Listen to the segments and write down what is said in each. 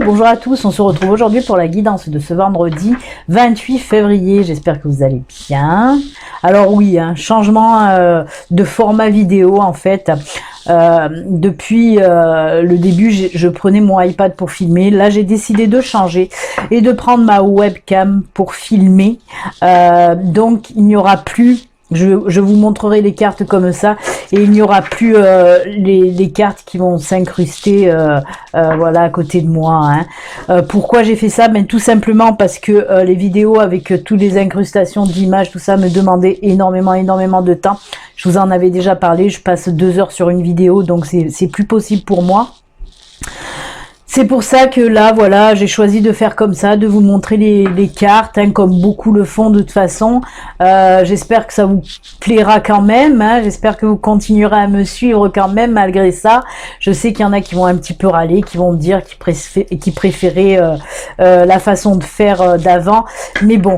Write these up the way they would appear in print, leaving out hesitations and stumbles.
bonjour à tous, on se retrouve aujourd'hui pour la guidance de ce vendredi 28 février, j'espère que vous allez bien. Alors oui, changement de format vidéo en fait. Depuis le début, je prenais mon iPad pour filmer. Là, j'ai décidé de changer et de prendre ma webcam pour filmer. Donc, il n'y aura plus... Je vous montrerai les cartes comme ça et il n'y aura plus les cartes qui vont s'incruster voilà à côté de moi. Pourquoi j'ai fait ça? Tout simplement parce que les vidéos avec toutes les incrustations d'images, tout ça me demandait énormément de temps. Je vous en avais déjà parlé, je passe 2 heures sur une vidéo, donc c'est plus possible pour moi. C'est pour ça que là, voilà, j'ai choisi de faire comme ça, de vous montrer les cartes, comme beaucoup le font de toute façon. J'espère que ça vous plaira quand même, j'espère que vous continuerez à me suivre quand même malgré ça. Je sais qu'il y en a qui vont un petit peu râler, qui vont me dire qu'ils préféraient la façon de faire d'avant. Mais bon,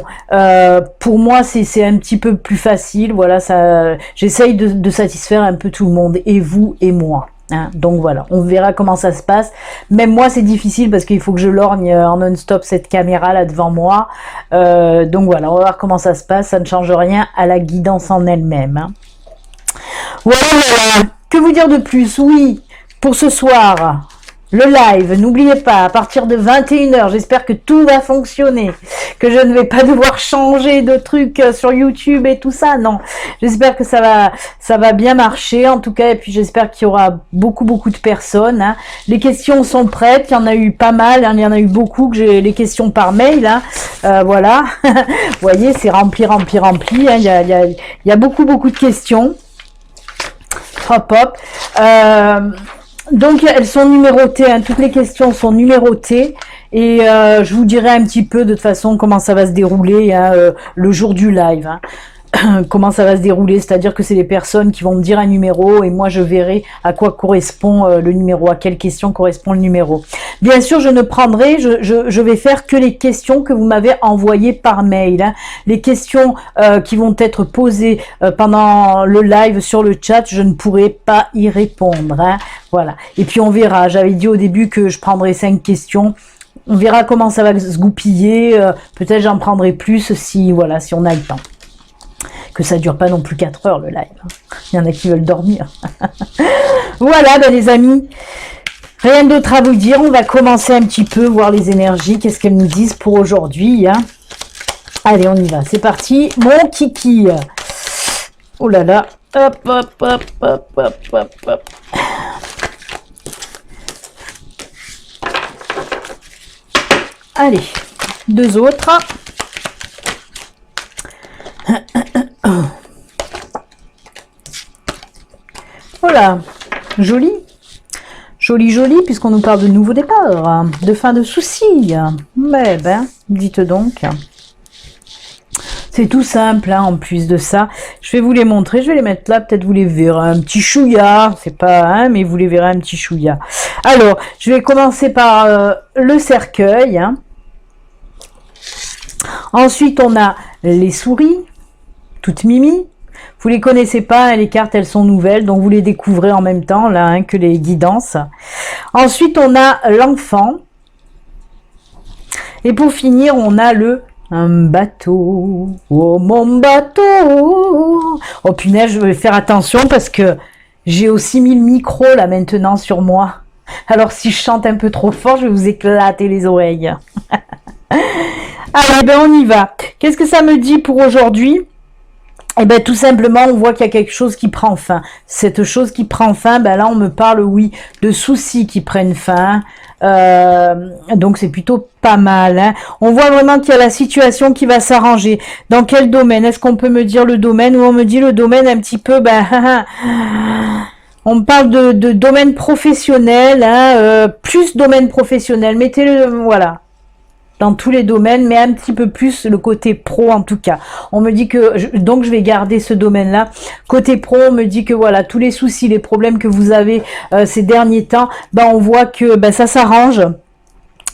pour moi, c'est un petit peu plus facile. Voilà, ça, j'essaye de satisfaire un peu tout le monde, et vous et moi. Donc voilà, on verra comment ça se passe. Même moi c'est difficile parce qu'il faut que je lorgne en non-stop cette caméra là devant moi. Donc voilà, on va voir comment ça se passe. Ça ne change rien à la guidance en elle-même. Voilà. Que vous dire de plus? Oui, pour ce soir, le live, n'oubliez pas, à partir de 21 h, j'espère que tout va fonctionner, que je ne vais pas devoir changer de trucs sur YouTube et tout ça, non. J'espère que ça va bien marcher, en tout cas, et puis j'espère qu'il y aura beaucoup de personnes. Les questions sont prêtes, il y en a eu pas mal, il y en a eu beaucoup, que j'ai les questions par mail, voilà. Vous voyez, c'est rempli, il y a beaucoup de questions. Hop. Donc elles sont numérotées, toutes les questions sont numérotées et je vous dirai un petit peu de toute façon comment ça va se dérouler le jour du live. Comment ça va se dérouler, c'est-à-dire que c'est les personnes qui vont me dire un numéro et moi je verrai à quoi correspond le numéro, à quelle question correspond le numéro. Bien sûr, je ne prendrai, je vais faire que les questions que vous m'avez envoyées par mail. Les questions qui vont être posées pendant le live sur le chat, je ne pourrai pas y répondre. Voilà. Et puis on verra, j'avais dit au début que je prendrais 5 questions. On verra comment ça va se goupiller. Peut-être j'en prendrai plus si on a le temps. Que ça dure pas non plus 4 heures le live. Il y en a qui veulent dormir. Voilà, les amis. Rien d'autre à vous dire. On va commencer un petit peu, voir les énergies. Qu'est-ce qu'elles nous disent pour aujourd'hui. Allez, on y va. C'est parti. Mon kiki. Oh là là. Hop. Allez. 2 autres. Voilà, joli, puisqu'on nous parle de nouveau départ, de fin de soucis. Mais dites donc. C'est tout simple, en plus de ça. Je vais vous les montrer, je vais les mettre là, peut-être vous les verrez un petit chouïa, c'est pas, mais vous les verrez un petit chouïa. Alors, je vais commencer par le cercueil. Ensuite, on a les souris, toutes mimi. Vous les connaissez pas, les cartes elles sont nouvelles, donc vous les découvrez en même temps là que les guidances. Ensuite on a l'enfant. Et pour finir on a un bateau. Oh mon bateau. Oh punaise, je vais faire attention parce que j'ai aussi mis le micro là maintenant sur moi. Alors si je chante un peu trop fort, je vais vous éclater les oreilles. Allez, on y va. Qu'est-ce que ça me dit pour aujourd'hui? Tout simplement, on voit qu'il y a quelque chose qui prend fin. Cette chose qui prend fin, là, on me parle, oui, de soucis qui prennent fin. Donc, c'est plutôt pas mal. On voit vraiment qu'il y a la situation qui va s'arranger. Dans quel domaine? Est-ce qu'on peut me dire le domaine? Ou on me dit le domaine un petit peu, on me parle de domaine professionnel, plus domaine professionnel. Mettez-le, voilà. Dans tous les domaines, mais un petit peu plus le côté pro en tout cas. On me dit que, donc je vais garder ce domaine-là. Côté pro, on me dit que voilà, tous les soucis, les problèmes que vous avez ces derniers temps, on voit que ça s'arrange.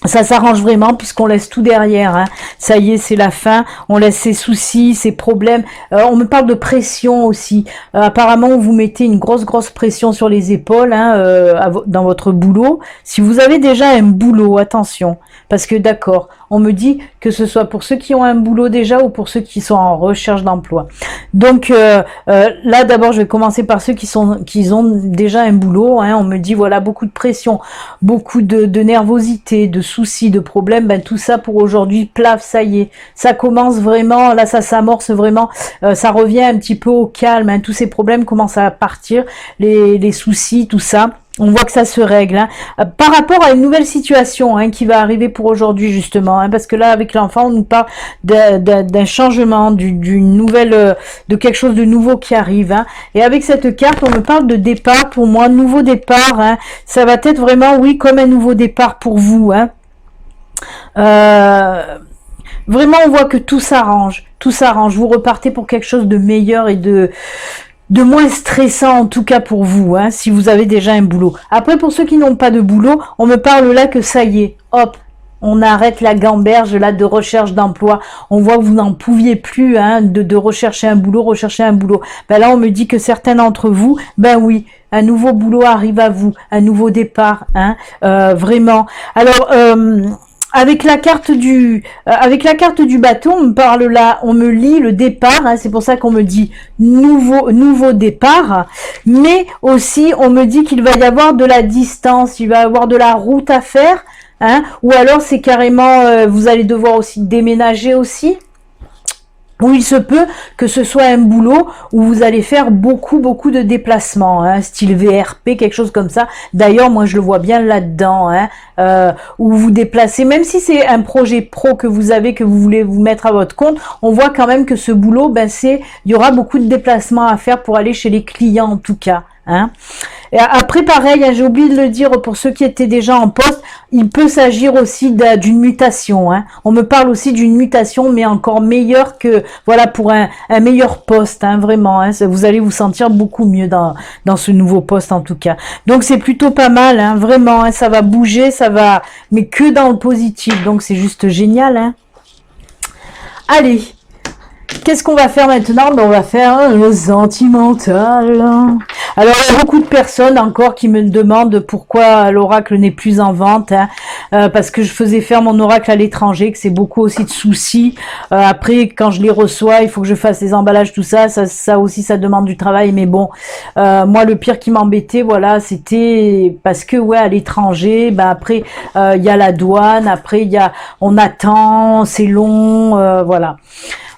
Ça s'arrange vraiment puisqu'on laisse tout derrière, hein. Ça y est, c'est la fin. On laisse ses soucis, ses problèmes. On me parle de pression aussi. Apparemment, vous mettez une grosse pression sur les épaules, hein, dans votre boulot. Si vous avez déjà un boulot, attention, parce que d'accord, on me dit que ce soit pour ceux qui ont un boulot déjà ou pour ceux qui sont en recherche d'emploi. Donc là, d'abord, je vais commencer par ceux qui ont déjà un boulot, hein. On me dit voilà, beaucoup de pression, beaucoup de nervosité, de soucis, de problèmes. Ben tout ça pour aujourd'hui, plaf, ça y est, ça commence vraiment. Là, ça s'amorce vraiment. Ça revient un petit peu au calme, hein. Tous ces problèmes commencent à partir, les soucis, tout ça. On voit que ça se règle, hein. Par rapport à une nouvelle situation, hein, qui va arriver pour aujourd'hui justement, hein, parce que là avec l'enfant on nous parle d'un changement, d'une nouvelle, de quelque chose de nouveau qui arrive, hein. Et avec cette carte on me parle de départ, pour moi nouveau départ, hein. Ça va être vraiment, oui, comme un nouveau départ pour vous, hein. Vraiment on voit que tout s'arrange, vous repartez pour quelque chose de meilleur et de moins stressant, en tout cas pour vous, hein, si vous avez déjà un boulot. Après, pour ceux qui n'ont pas de boulot, on me parle là que ça y est, hop, on arrête la gamberge là de recherche d'emploi. On voit que vous n'en pouviez plus, hein, de rechercher un boulot. Ben là, on me dit que certains d'entre vous, ben oui, un nouveau boulot arrive à vous, un nouveau départ, hein, vraiment. Alors, avec la carte du bateau, on me parle là, on me lit le départ, hein, c'est pour ça qu'on me dit nouveau départ, mais aussi on me dit qu'il va y avoir de la distance, il va y avoir de la route à faire, hein, ou alors c'est carrément, vous allez devoir aussi déménager aussi. Ou il se peut que ce soit un boulot où vous allez faire beaucoup de déplacements, hein, style VRP, quelque chose comme ça. D'ailleurs, moi je le vois bien là-dedans, hein, où vous déplacez, même si c'est un projet pro que vous avez, que vous voulez vous mettre à votre compte, on voit quand même que ce boulot, ben il y aura beaucoup de déplacements à faire pour aller chez les clients en tout cas, hein. Et après, pareil, hein, j'ai oublié de le dire pour ceux qui étaient déjà en poste, il peut s'agir aussi d'une mutation, hein. On me parle aussi d'une mutation, mais encore meilleure que, voilà, pour un meilleur poste, hein, vraiment, hein. Vous allez vous sentir beaucoup mieux dans ce nouveau poste en tout cas. Donc c'est plutôt pas mal, hein, vraiment, hein, ça va bouger, mais que dans le positif, donc c'est juste génial, hein. Allez. Qu'est-ce qu'on va faire maintenant? Ben, on va faire le sentimental. Alors, il y a beaucoup de personnes encore qui me demandent pourquoi l'oracle n'est plus en vente, hein, parce que je faisais faire mon oracle à l'étranger, que c'est beaucoup aussi de soucis. Après, quand je les reçois, il faut que je fasse les emballages, tout ça. Ça aussi, ça demande du travail. Mais bon, moi, le pire qui m'embêtait, voilà, c'était parce que, ouais, à l'étranger, ben après, il y a la douane, après, on attend, c'est long, voilà.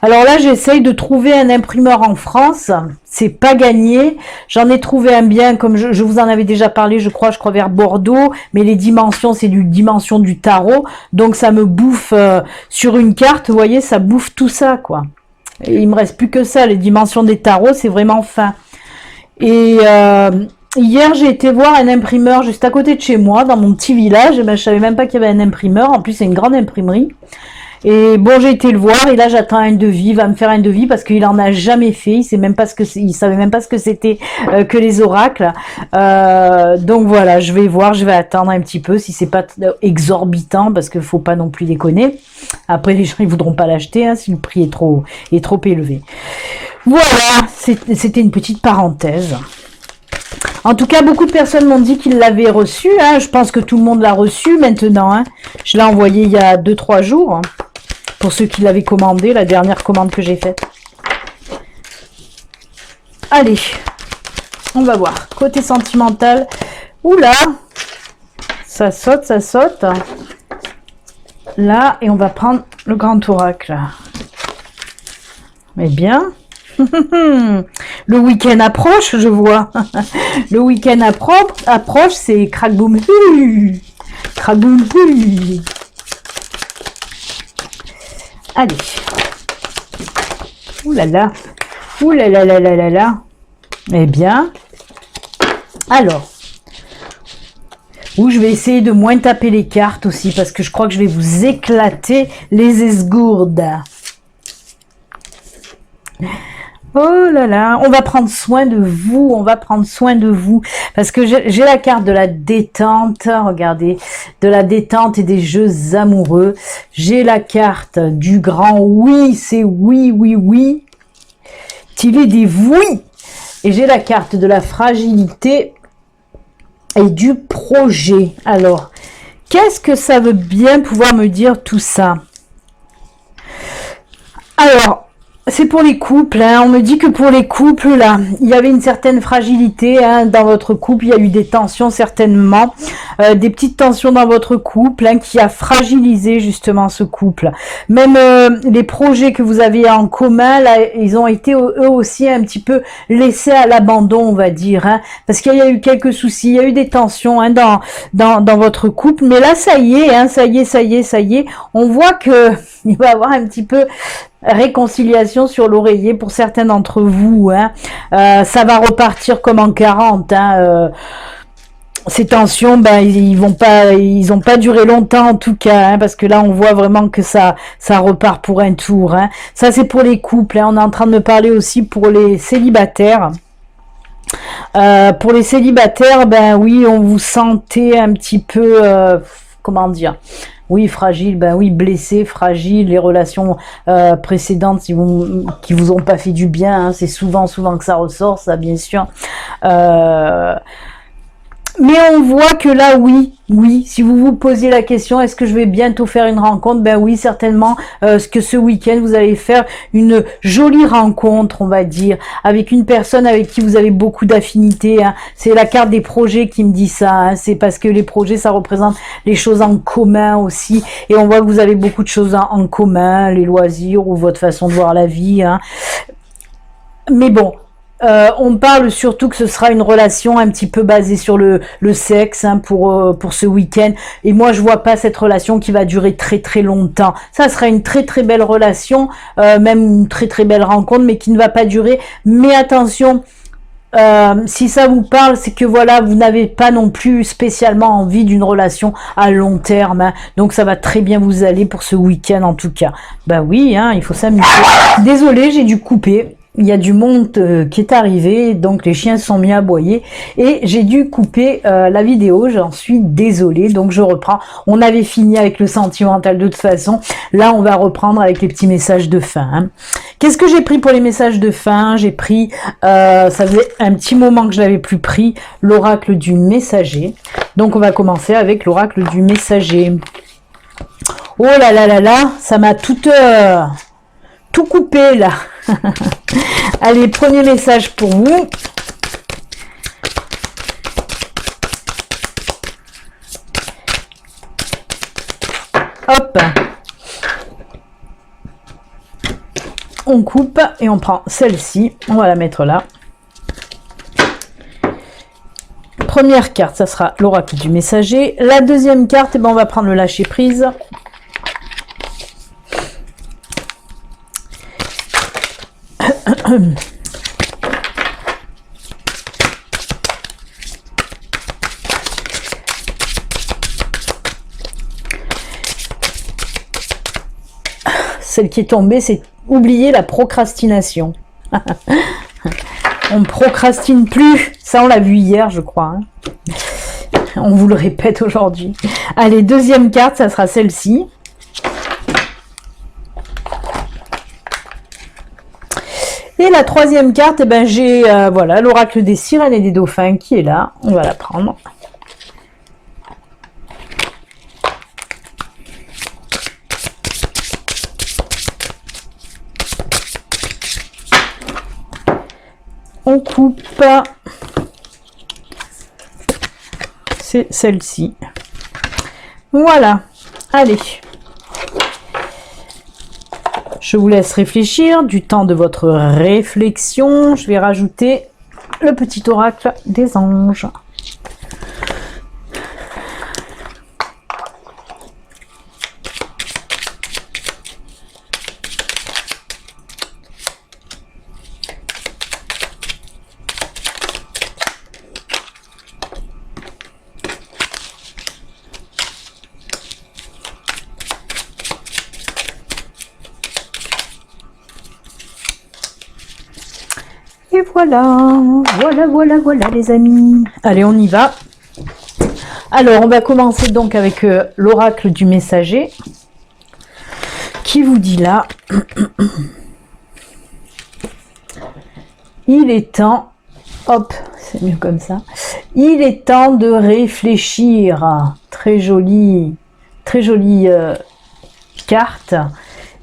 Alors là, j'essaye de trouver un imprimeur en France. C'est pas gagné. J'en ai trouvé un bien, comme je vous en avais déjà parlé, je crois vers Bordeaux. Mais les dimensions, c'est du dimension du tarot. Donc ça me bouffe sur une carte, vous voyez, ça bouffe tout ça, quoi. Et il me reste plus que ça. Les dimensions des tarots, c'est vraiment fin. Et hier, j'ai été voir un imprimeur juste à côté de chez moi, dans mon petit village. Et ben, je savais même pas qu'il y avait un imprimeur. En plus, c'est une grande imprimerie. Et bon, j'ai été le voir et là j'attends un devis, il va me faire un devis parce qu'il en a jamais fait, il savait même pas ce que c'était que les oracles. Donc voilà, je vais voir, je vais attendre un petit peu si c'est pas exorbitant parce qu'il faut pas non plus déconner. Après les gens ils voudront pas l'acheter, hein, si le prix est trop élevé. Voilà, c'était une petite parenthèse. En tout cas, beaucoup de personnes m'ont dit qu'ils l'avaient reçu, hein. Je pense que tout le monde l'a reçu maintenant, hein. Je l'ai envoyé il y a 2-3 jours, hein, pour ceux qui l'avaient commandé, la dernière commande que j'ai faite. Allez, on va voir. Côté sentimental, oula, ça saute. Là, et on va prendre le grand oracle. Mais bien... Le week-end approche, je vois. Le week-end approche, c'est crac-boum. Crac-boum. Allez. Ouh là là. Ouh là là là là là là. Eh bien. Alors. Je vais essayer de moins taper les cartes aussi, parce que je crois que je vais vous éclater les esgourdes. Oh là là, on va prendre soin de vous, on va prendre soin de vous, parce que j'ai la carte de la détente, regardez, de la détente et des jeux amoureux. J'ai la carte du grand oui, c'est oui, oui, oui, il est des oui. Et j'ai la carte de la fragilité et du projet. Alors, qu'est-ce que ça veut bien pouvoir me dire tout ça? Alors, c'est pour les couples, hein. On me dit que pour les couples, là, il y avait une certaine fragilité hein, dans votre couple, il y a eu des tensions certainement, des petites tensions dans votre couple hein, qui a fragilisé justement ce couple. Même les projets que vous avez en commun, là, ils ont été eux aussi un petit peu laissés à l'abandon, on va dire, hein, parce qu'il y a eu quelques soucis, il y a eu des tensions hein, dans votre couple, mais là, ça y est, hein, ça y est, on voit que il va y avoir un petit peu réconciliation sur l'oreiller pour certains d'entre vous. Hein. Ça va repartir comme en 40. Hein. Ces tensions, ben, ils ont pas duré longtemps en tout cas, hein, parce que là on voit vraiment que ça repart pour un tour. Hein. Ça c'est pour les couples. Hein. On est en train de me parler aussi pour les célibataires. Pour les célibataires, ben oui, on vous sentait un petit peu, comment dire. Oui, fragile, ben oui, blessé, fragile, les relations précédentes qui vous ont pas fait du bien, hein, c'est souvent que ça ressort, ça bien sûr. Mais on voit que là, oui, si vous vous posez la question, est-ce que je vais bientôt faire une rencontre? Ben oui, certainement, que ce week-end, vous allez faire une jolie rencontre, on va dire, avec une personne avec qui vous avez beaucoup d'affinités. Hein. C'est la carte des projets qui me dit ça. Hein. C'est parce que les projets, ça représente les choses en commun aussi. Et on voit que vous avez beaucoup de choses en commun, les loisirs ou votre façon de voir la vie. Hein. Mais bon, on parle surtout que ce sera une relation un petit peu basée sur le sexe hein, pour ce week-end. Et moi, je vois pas cette relation qui va durer très très longtemps. Ça sera une très très belle relation, même une très très belle rencontre, mais qui ne va pas durer. Mais attention, si ça vous parle, c'est que voilà, vous n'avez pas non plus spécialement envie d'une relation à long terme. Hein. Donc ça va très bien vous aller pour ce week-end en tout cas. Bah oui, hein, il faut s'amuser. Désolée, j'ai dû couper. Il y a du monde qui est arrivé, donc les chiens se sont mis à aboyer et j'ai dû couper la vidéo, j'en suis désolée, donc je reprends. On avait fini avec le sentimental de toute façon, là on va reprendre avec les petits messages de fin. Hein. Qu'est-ce que j'ai pris pour les messages de fin? J'ai pris, ça faisait un petit moment que je l'avais plus pris, l'oracle du messager. Donc on va commencer avec l'oracle du messager. Oh là là là là, ça m'a tout coupé là. Allez, premier message pour vous. Hop. On coupe et on prend celle-ci. On va la mettre là. Première carte, ça sera l'oracle du messager. La deuxième carte, eh ben, on va prendre le lâcher prise. Celle qui est tombée, c'est oublier la procrastination. On procrastine plus. Ça, on l'a vu hier, je crois. Hein. On vous le répète aujourd'hui. Allez, deuxième carte, ça sera celle-ci. Et la troisième carte, eh ben, j'ai voilà, l'oracle des sirènes et des dauphins qui est là. On va la prendre. On coupe. C'est celle-ci. Voilà. Allez. Je vous laisse réfléchir, du temps de votre réflexion. Je vais rajouter le petit oracle des anges. Et voilà, voilà les amis. Allez, on y va. Alors, on va commencer donc avec l'oracle du messager qui vous dit là, il est temps, hop, c'est mieux comme ça, il est temps de réfléchir. Très jolie carte.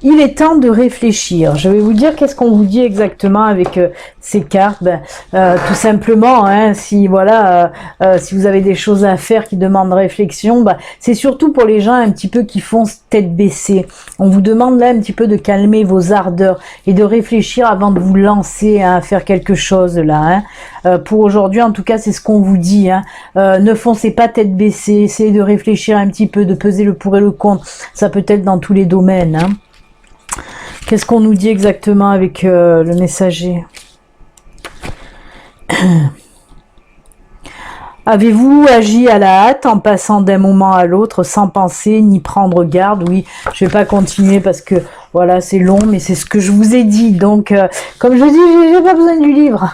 Il est temps de réfléchir. Je vais vous dire qu'est-ce qu'on vous dit exactement avec ces cartes. Tout simplement, hein, si voilà, si vous avez des choses à faire qui demandent réflexion, c'est surtout pour les gens un petit peu qui font tête baissée. On vous demande là un petit peu de calmer vos ardeurs et de réfléchir avant de vous lancer à faire quelque chose là. Hein. Pour aujourd'hui, en tout cas, c'est ce qu'on vous dit. Hein. Ne foncez pas tête baissée. Essayez de réfléchir un petit peu, de peser le pour et le contre. Ça peut être dans tous les domaines. Hein. Qu'est-ce qu'on nous dit exactement avec le messager? Avez-vous agi à la hâte en passant d'un moment à l'autre sans penser ni prendre garde? Oui, je vais pas continuer parce que voilà, c'est long, mais c'est ce que je vous ai dit. Donc, comme je dis, j'ai pas besoin du livre.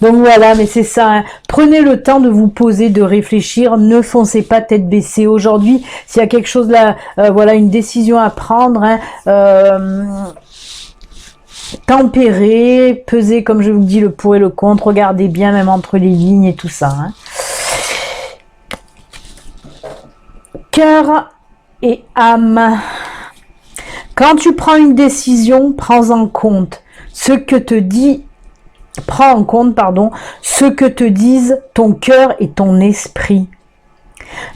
Donc voilà, mais c'est ça. Hein. Prenez le temps de vous poser, de réfléchir. Ne foncez pas tête baissée. Aujourd'hui, s'il y a quelque chose là, voilà, une décision à prendre. Hein, tempérer, peser, comme je vous dis, le pour et le contre. Regardez bien, même entre les lignes et tout ça. Hein. Cœur et âme. Quand tu prends une décision, prends en compte ce que te dit, prends en compte, pardon, ce que te disent ton cœur et ton esprit.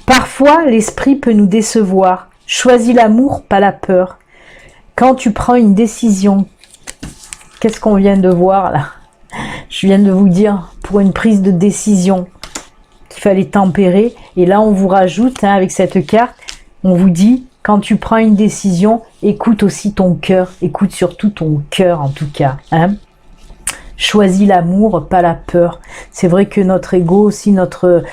Parfois, l'esprit peut nous décevoir. Choisis l'amour, pas la peur. Quand tu prends une décision, qu'est-ce qu'on vient de voir là? Je viens de vous dire, pour une prise de décision, qu'il fallait tempérer. Et là, on vous rajoute, hein, avec cette carte, on vous dit, quand tu prends une décision, écoute aussi ton cœur. Écoute surtout ton cœur, en tout cas. Hein. Choisis l'amour, pas la peur. C'est vrai que notre ego aussi, notre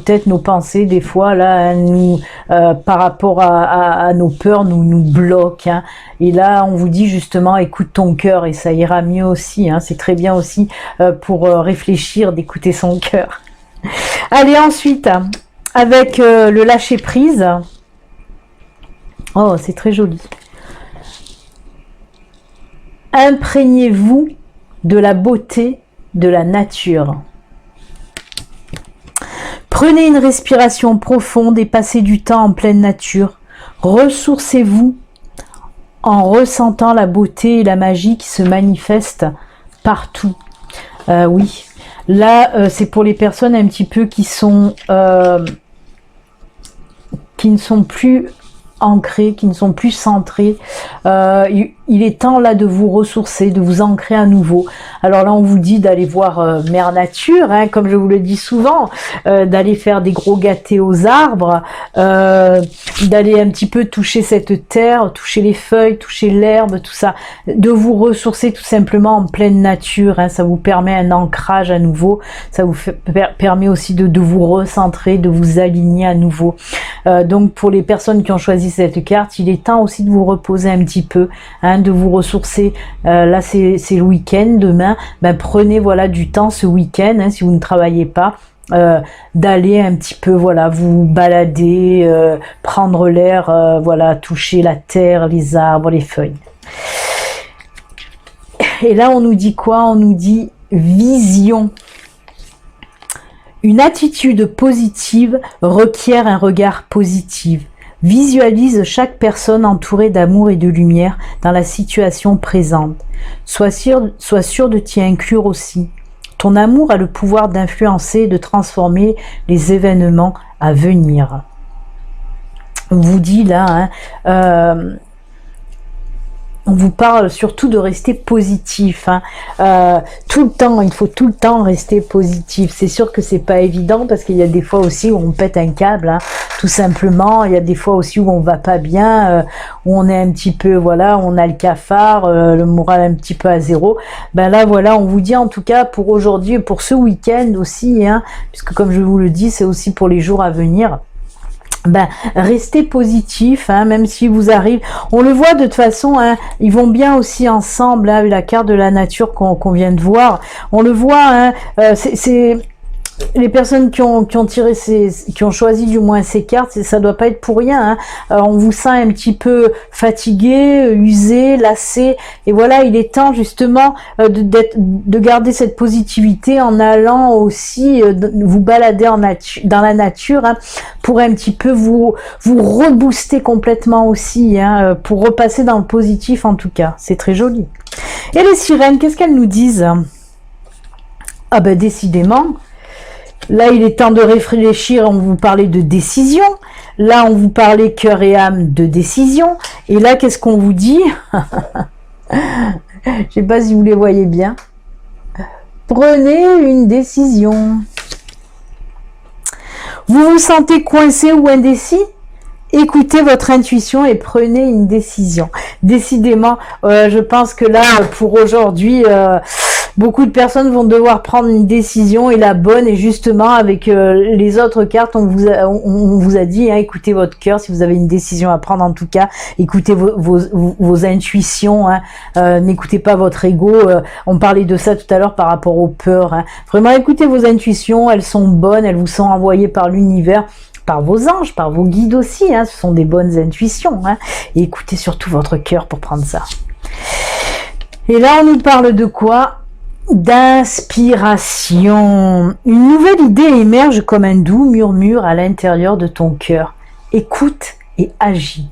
tête, nos pensées, des fois, là, nous, par rapport à nos peurs, nous bloquent. Hein. Et là, on vous dit justement, écoute ton cœur et ça ira mieux aussi. Hein. C'est très bien aussi pour réfléchir, d'écouter son cœur. Allez, ensuite, avec le lâcher-prise. Oh, c'est très joli. Imprégnez-vous de la beauté de la nature. Prenez une respiration profonde et passez du temps en pleine nature. Ressourcez-vous en ressentant la beauté et la magie qui se manifestent partout. Oui, là, c'est pour les personnes un petit peu qui sont qui ne sont plus ancrés, qui ne sont plus centrés. Il est temps là de vous ressourcer, de vous ancrer à nouveau. Alors là, on vous dit d'aller voir Mère Nature, hein, comme je vous le dis souvent, d'aller faire des gros gâtés aux arbres, d'aller un petit peu toucher cette terre, toucher les feuilles, toucher l'herbe, tout ça, de vous ressourcer tout simplement en pleine nature. Hein, ça vous permet un ancrage à nouveau, ça vous permet aussi de vous recentrer, de vous aligner à nouveau. Donc pour les personnes qui ont choisi cette carte, il est temps aussi de vous reposer un petit peu, hein, de vous ressourcer. Là c'est le week-end, demain, prenez voilà du temps ce week-end, hein, si vous ne travaillez pas, d'aller un petit peu voilà vous balader, prendre l'air, voilà, toucher la terre, les arbres, les feuilles. Et là on nous dit quoi? On nous dit vision. Une attitude positive requiert un regard positif. Visualise chaque personne entourée d'amour et de lumière dans la situation présente. Sois sûr de t'y inclure aussi. Ton amour a le pouvoir d'influencer et de transformer les événements à venir. On vous dit là, hein, on vous parle surtout de rester positif. Hein. Tout le temps, il faut tout le temps rester positif. C'est sûr que c'est pas évident parce qu'il y a des fois aussi où on pète un câble, hein, tout simplement. Il y a des fois aussi où on va pas bien, où on est un petit peu, voilà, on a le cafard, le moral un petit peu à zéro. Là, voilà, on vous dit en tout cas pour aujourd'hui et pour ce week-end aussi, hein, puisque comme je vous le dis, c'est aussi pour les jours à venir. ben, restez positif, hein, même si vous arrivez. On le voit de toute façon, hein, ils vont bien aussi ensemble, hein, avec la carte de la nature qu'on vient de voir. On le voit, hein, c'est les personnes qui ont tiré qui ont choisi du moins ces cartes, ça doit pas être pour rien, hein. On vous sent un petit peu fatigué, usé, lassé, et voilà, il est temps justement de garder cette positivité en allant aussi vous balader dans la nature, hein, pour un petit peu vous rebooster complètement aussi, hein, pour repasser dans le positif en tout cas. C'est très joli. Et les sirènes, qu'est-ce qu'elles nous disent? Ah ben décidément. Là, il est temps de réfléchir, on vous parlait de décision. Là, on vous parlait cœur et âme de décision. Et là, qu'est-ce qu'on vous dit? Je sais pas si vous les voyez bien. Prenez une décision. Vous vous sentez coincé ou indécis? Écoutez votre intuition et prenez une décision. Décidément, je pense que là, pour aujourd'hui, beaucoup de personnes vont devoir prendre une décision, et la bonne est justement avec les autres cartes. On vous a dit, hein, écoutez votre cœur si vous avez une décision à prendre. En tout cas, écoutez vos intuitions, hein, n'écoutez pas votre ego. On parlait de ça tout à l'heure par rapport aux peurs, hein. Vraiment, écoutez vos intuitions, elles sont bonnes, elles vous sont envoyées par l'univers, par vos anges, par vos guides aussi, hein, ce sont des bonnes intuitions, hein. Et écoutez surtout votre cœur pour prendre ça. Et là, on nous parle de quoi? D'inspiration. Une nouvelle idée émerge comme un doux murmure à l'intérieur de ton cœur. Écoute et agis.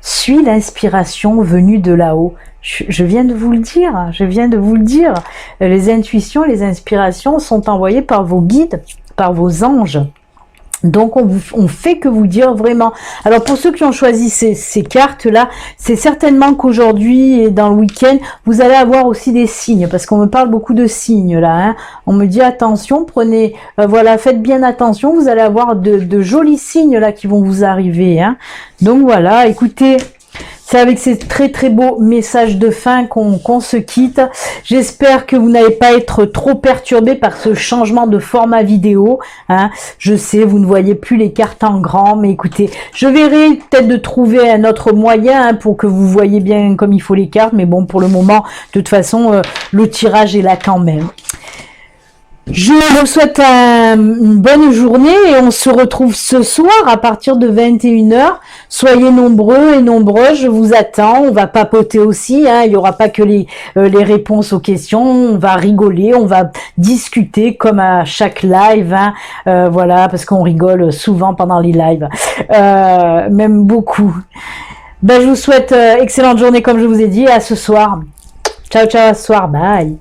Suis l'inspiration venue de là-haut. Je viens de vous le dire, je viens de vous le dire. Les intuitions, les inspirations sont envoyées par vos guides, par vos anges. Donc on fait que vous dire vraiment. Alors pour ceux qui ont choisi ces cartes-là, c'est certainement qu'aujourd'hui et dans le week-end, vous allez avoir aussi des signes, parce qu'on me parle beaucoup de signes là, hein. On me dit attention, prenez, voilà, faites bien attention, vous allez avoir de jolis signes là qui vont vous arriver, hein. Donc voilà, écoutez, c'est avec ces très très beaux messages de fin qu'on se quitte. J'espère que vous n'allez pas être trop perturbé par ce changement de format vidéo, hein. Je sais, vous ne voyez plus les cartes en grand, mais écoutez, je verrai peut-être de trouver un autre moyen, hein, pour que vous voyez bien comme il faut les cartes. Mais bon, pour le moment, de toute façon, le tirage est là quand même. Je vous souhaite une bonne journée et on se retrouve ce soir à partir de 21h. Soyez nombreux et nombreuses, je vous attends. On va papoter aussi, hein. Il n'y aura pas que les réponses aux questions. On va rigoler, on va discuter comme à chaque live, hein. Voilà, parce qu'on rigole souvent pendant les lives, même beaucoup. Ben, je vous souhaite excellente journée comme je vous ai dit. À ce soir. Ciao, ciao, à ce soir. Bye.